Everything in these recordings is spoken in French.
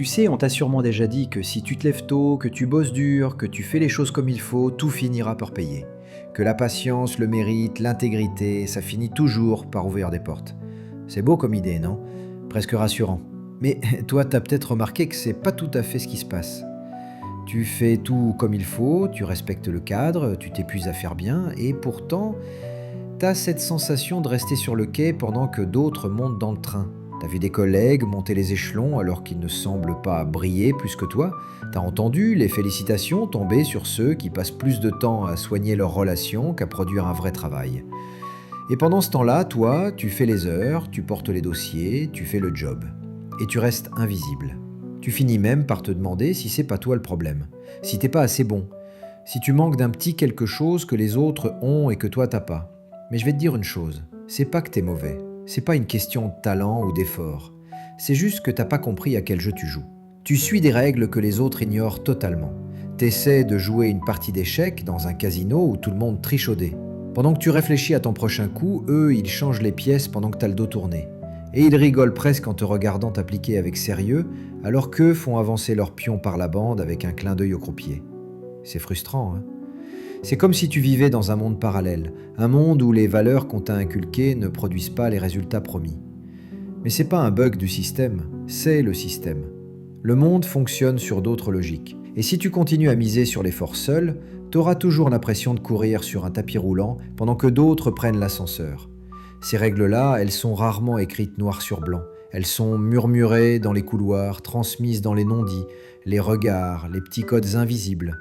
Tu sais, on t'a sûrement déjà dit que si tu te lèves tôt, que tu bosses dur, que tu fais les choses comme il faut, tout finira par payer. Que la patience, le mérite, l'intégrité, ça finit toujours par ouvrir des portes. C'est beau comme idée, non? Presque rassurant. Mais toi, t'as peut-être remarqué que c'est pas tout à fait ce qui se passe. Tu fais tout comme il faut, tu respectes le cadre, tu t'épuises à faire bien, et pourtant, t'as cette sensation de rester sur le quai pendant que d'autres montent dans le train. T'as vu des collègues monter les échelons alors qu'ils ne semblent pas briller plus que toi. T'as entendu les félicitations tomber sur ceux qui passent plus de temps à soigner leurs relations qu'à produire un vrai travail. Et pendant ce temps-là, toi, tu fais les heures, tu portes les dossiers, tu fais le job. Et tu restes invisible. Tu finis même par te demander si c'est pas toi le problème, si t'es pas assez bon, si tu manques d'un petit quelque chose que les autres ont et que toi t'as pas. Mais je vais te dire une chose, c'est pas que t'es mauvais, c'est pas une question de talent ou d'effort, c'est juste que t'as pas compris à quel jeu tu joues. Tu suis des règles que les autres ignorent totalement. T'essaies de jouer une partie d'échecs dans un casino où tout le monde triche au dé. Pendant que tu réfléchis à ton prochain coup, eux, ils changent les pièces pendant que t'as le dos tourné. Et ils rigolent presque en te regardant t'appliquer avec sérieux, alors qu'eux font avancer leurs pions par la bande avec un clin d'œil au croupier. C'est frustrant, hein? C'est comme si tu vivais dans un monde parallèle, un monde où les valeurs qu'on t'a inculquées ne produisent pas les résultats promis. Mais c'est pas un bug du système, c'est le système. Le monde fonctionne sur d'autres logiques. Et si tu continues à miser sur l'effort seul, t'auras toujours l'impression de courir sur un tapis roulant pendant que d'autres prennent l'ascenseur. Ces règles-là, elles sont rarement écrites noir sur blanc. Elles sont murmurées dans les couloirs, transmises dans les non-dits, les regards, les petits codes invisibles.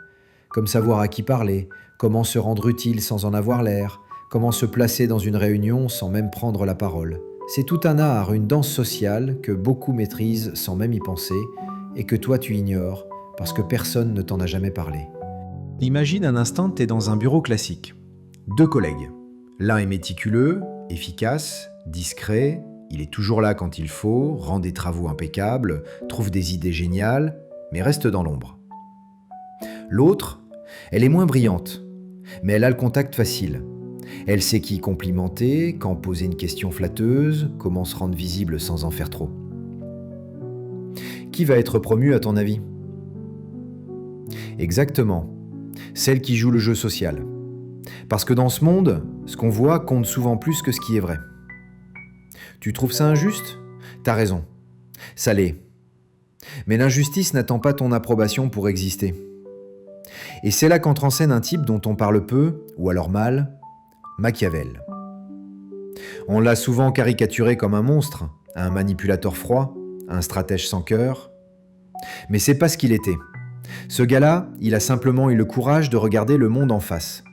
Comme savoir à qui parler, comment se rendre utile sans en avoir l'air, comment se placer dans une réunion sans même prendre la parole. C'est tout un art, une danse sociale que beaucoup maîtrisent sans même y penser et que toi tu ignores parce que personne ne t'en a jamais parlé. Imagine un instant que t'es dans un bureau classique. Deux collègues. L'un est méticuleux, efficace, discret, il est toujours là quand il faut, rend des travaux impeccables, trouve des idées géniales, mais reste dans l'ombre. L'autre, elle est moins brillante, mais elle a le contact facile. Elle sait qui complimenter, quand poser une question flatteuse, comment se rendre visible sans en faire trop. Qui va être promu à ton avis? Exactement, celle qui joue le jeu social. Parce que dans ce monde, ce qu'on voit compte souvent plus que ce qui est vrai. Tu trouves ça injuste? T'as raison, ça l'est. Mais l'injustice n'attend pas ton approbation pour exister. Et c'est là qu'entre en scène un type dont on parle peu, ou alors mal, Machiavel. On l'a souvent caricaturé comme un monstre, un manipulateur froid, un stratège sans cœur. Mais c'est pas ce qu'il était. Ce gars-là, il a simplement eu le courage de regarder le monde en face.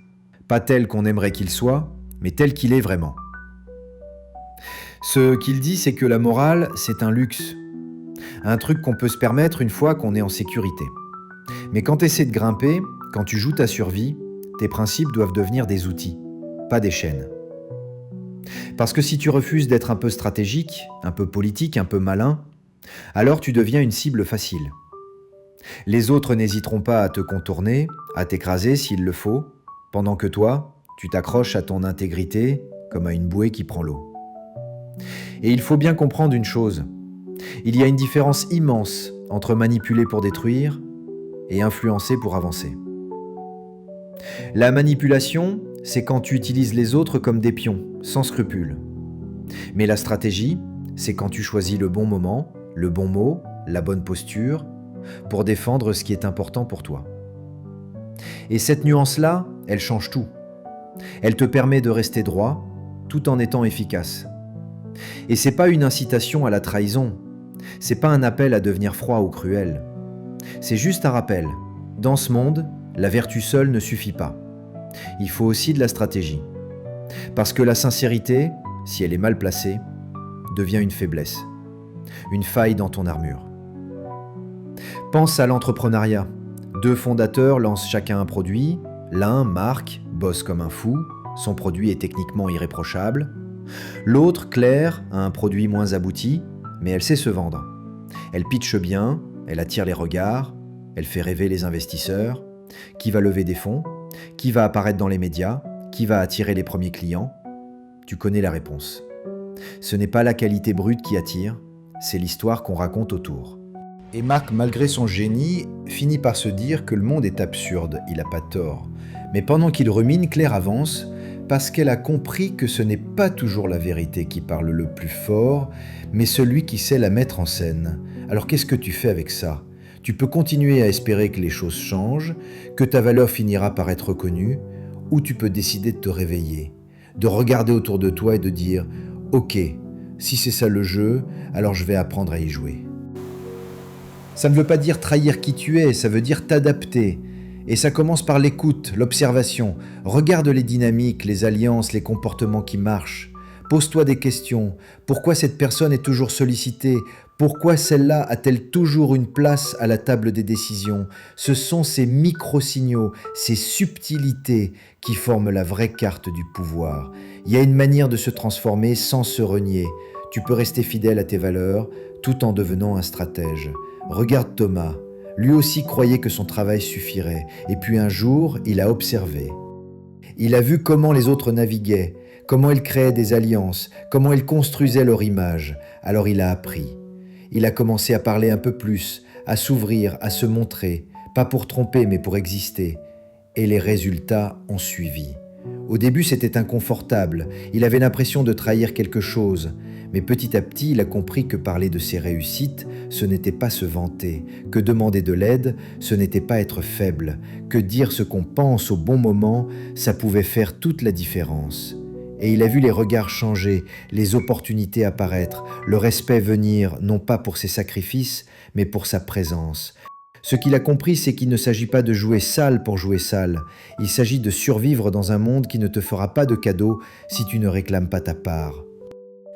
Pas tel qu'on aimerait qu'il soit, mais tel qu'il est vraiment. Ce qu'il dit, c'est que la morale, c'est un luxe. Un truc qu'on peut se permettre une fois qu'on est en sécurité. Mais quand tu essaies de grimper, quand tu joues ta survie, tes principes doivent devenir des outils, pas des chaînes. Parce que si tu refuses d'être un peu stratégique, un peu politique, un peu malin, alors tu deviens une cible facile. Les autres n'hésiteront pas à te contourner, à t'écraser s'il le faut, pendant que toi, tu t'accroches à ton intégrité comme à une bouée qui prend l'eau. Et il faut bien comprendre une chose. Il y a une différence immense entre manipuler pour détruire et influencer pour avancer. La manipulation, c'est quand tu utilises les autres comme des pions, sans scrupule. Mais la stratégie, c'est quand tu choisis le bon moment, le bon mot, la bonne posture, pour défendre ce qui est important pour toi. Et cette nuance-là, elle change tout. Elle te permet de rester droit, tout en étant efficace. Et c'est pas une incitation à la trahison, c'est pas un appel à devenir froid ou cruel. C'est juste un rappel. Dans ce monde, la vertu seule ne suffit pas. Il faut aussi de la stratégie. Parce que la sincérité, si elle est mal placée, devient une faiblesse, une faille dans ton armure. Pense à l'entrepreneuriat. Deux fondateurs lancent chacun un produit. L'un, Marc, bosse comme un fou. Son produit est techniquement irréprochable. L'autre, Claire, a un produit moins abouti, mais elle sait se vendre. Elle pitche bien, elle attire les regards, elle fait rêver les investisseurs. Qui va lever des fonds? Qui va apparaître dans les médias? Qui va attirer les premiers clients? Tu connais la réponse. Ce n'est pas la qualité brute qui attire, c'est l'histoire qu'on raconte autour. Et Marc, malgré son génie, finit par se dire que le monde est absurde, il n'a pas tort. Mais pendant qu'il rumine, Claire avance, parce qu'elle a compris que ce n'est pas toujours la vérité qui parle le plus fort, mais celui qui sait la mettre en scène. Alors qu'est-ce que tu fais avec ça ? Tu peux continuer à espérer que les choses changent, que ta valeur finira par être reconnue, ou tu peux décider de te réveiller, de regarder autour de toi et de dire « Ok, si c'est ça le jeu, alors je vais apprendre à y jouer ». Ça ne veut pas dire trahir qui tu es, ça veut dire t'adapter. Et ça commence par l'écoute, l'observation. Regarde les dynamiques, les alliances, les comportements qui marchent. Pose-toi des questions. Pourquoi cette personne est toujours sollicitée ? Pourquoi celle-là a-t-elle toujours une place à la table des décisions ? Ce sont ces micro-signaux, ces subtilités qui forment la vraie carte du pouvoir. Il y a une manière de se transformer sans se renier. Tu peux rester fidèle à tes valeurs tout en devenant un stratège. Regarde Thomas. Lui aussi croyait que son travail suffirait. Et puis un jour, il a observé. Il a vu comment les autres naviguaient, comment ils créaient des alliances, comment ils construisaient leur image. Alors il a appris. Il a commencé à parler un peu plus, à s'ouvrir, à se montrer, pas pour tromper mais pour exister. Et les résultats ont suivi. Au début, c'était inconfortable. Il avait l'impression de trahir quelque chose. Mais petit à petit, il a compris que parler de ses réussites, ce n'était pas se vanter, que demander de l'aide, ce n'était pas être faible, que dire ce qu'on pense au bon moment, ça pouvait faire toute la différence. Et il a vu les regards changer, les opportunités apparaître, le respect venir, non pas pour ses sacrifices, mais pour sa présence. Ce qu'il a compris, c'est qu'il ne s'agit pas de jouer sale pour jouer sale. Il s'agit de survivre dans un monde qui ne te fera pas de cadeaux si tu ne réclames pas ta part.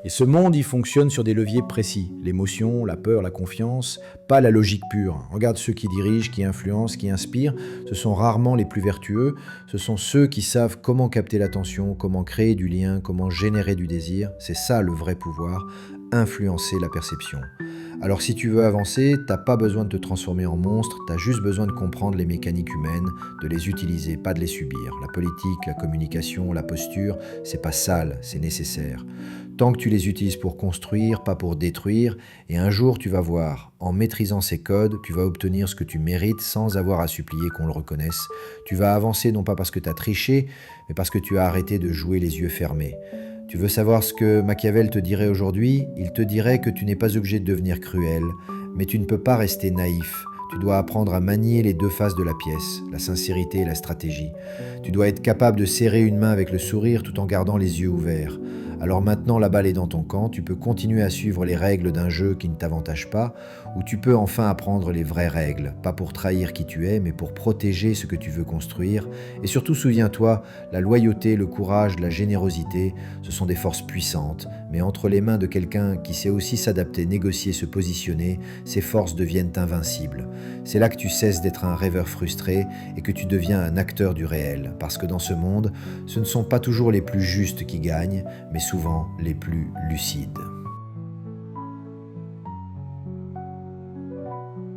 Et ce monde, il fonctionne sur des leviers précis. L'émotion, la peur, la confiance, pas la logique pure. Regarde ceux qui dirigent, qui influencent, qui inspirent. Ce sont rarement les plus vertueux. Ce sont ceux qui savent comment capter l'attention, comment créer du lien, comment générer du désir. C'est ça le vrai pouvoir, influencer la perception. Alors si tu veux avancer, t'as pas besoin de te transformer en monstre, t'as juste besoin de comprendre les mécaniques humaines, de les utiliser, pas de les subir. La politique, la communication, la posture, c'est pas sale, c'est nécessaire. Tant que tu les utilises pour construire, pas pour détruire, et un jour tu vas voir, en maîtrisant ces codes, tu vas obtenir ce que tu mérites sans avoir à supplier qu'on le reconnaisse. Tu vas avancer non pas parce que tu as triché, mais parce que tu as arrêté de jouer les yeux fermés. Tu veux savoir ce que Machiavel te dirait aujourd'hui ? Il te dirait que tu n'es pas obligé de devenir cruel, mais tu ne peux pas rester naïf. Tu dois apprendre à manier les deux faces de la pièce, la sincérité et la stratégie. Tu dois être capable de serrer une main avec le sourire tout en gardant les yeux ouverts. Alors maintenant, la balle est dans ton camp, tu peux continuer à suivre les règles d'un jeu qui ne t'avantage pas, ou tu peux enfin apprendre les vraies règles, pas pour trahir qui tu es, mais pour protéger ce que tu veux construire. Et surtout, souviens-toi, la loyauté, le courage, la générosité, ce sont des forces puissantes, mais entre les mains de quelqu'un qui sait aussi s'adapter, négocier, se positionner, ces forces deviennent invincibles. C'est là que tu cesses d'être un rêveur frustré et que tu deviens un acteur du réel, parce que dans ce monde, ce ne sont pas toujours les plus justes qui gagnent, mais souvent les plus lucides.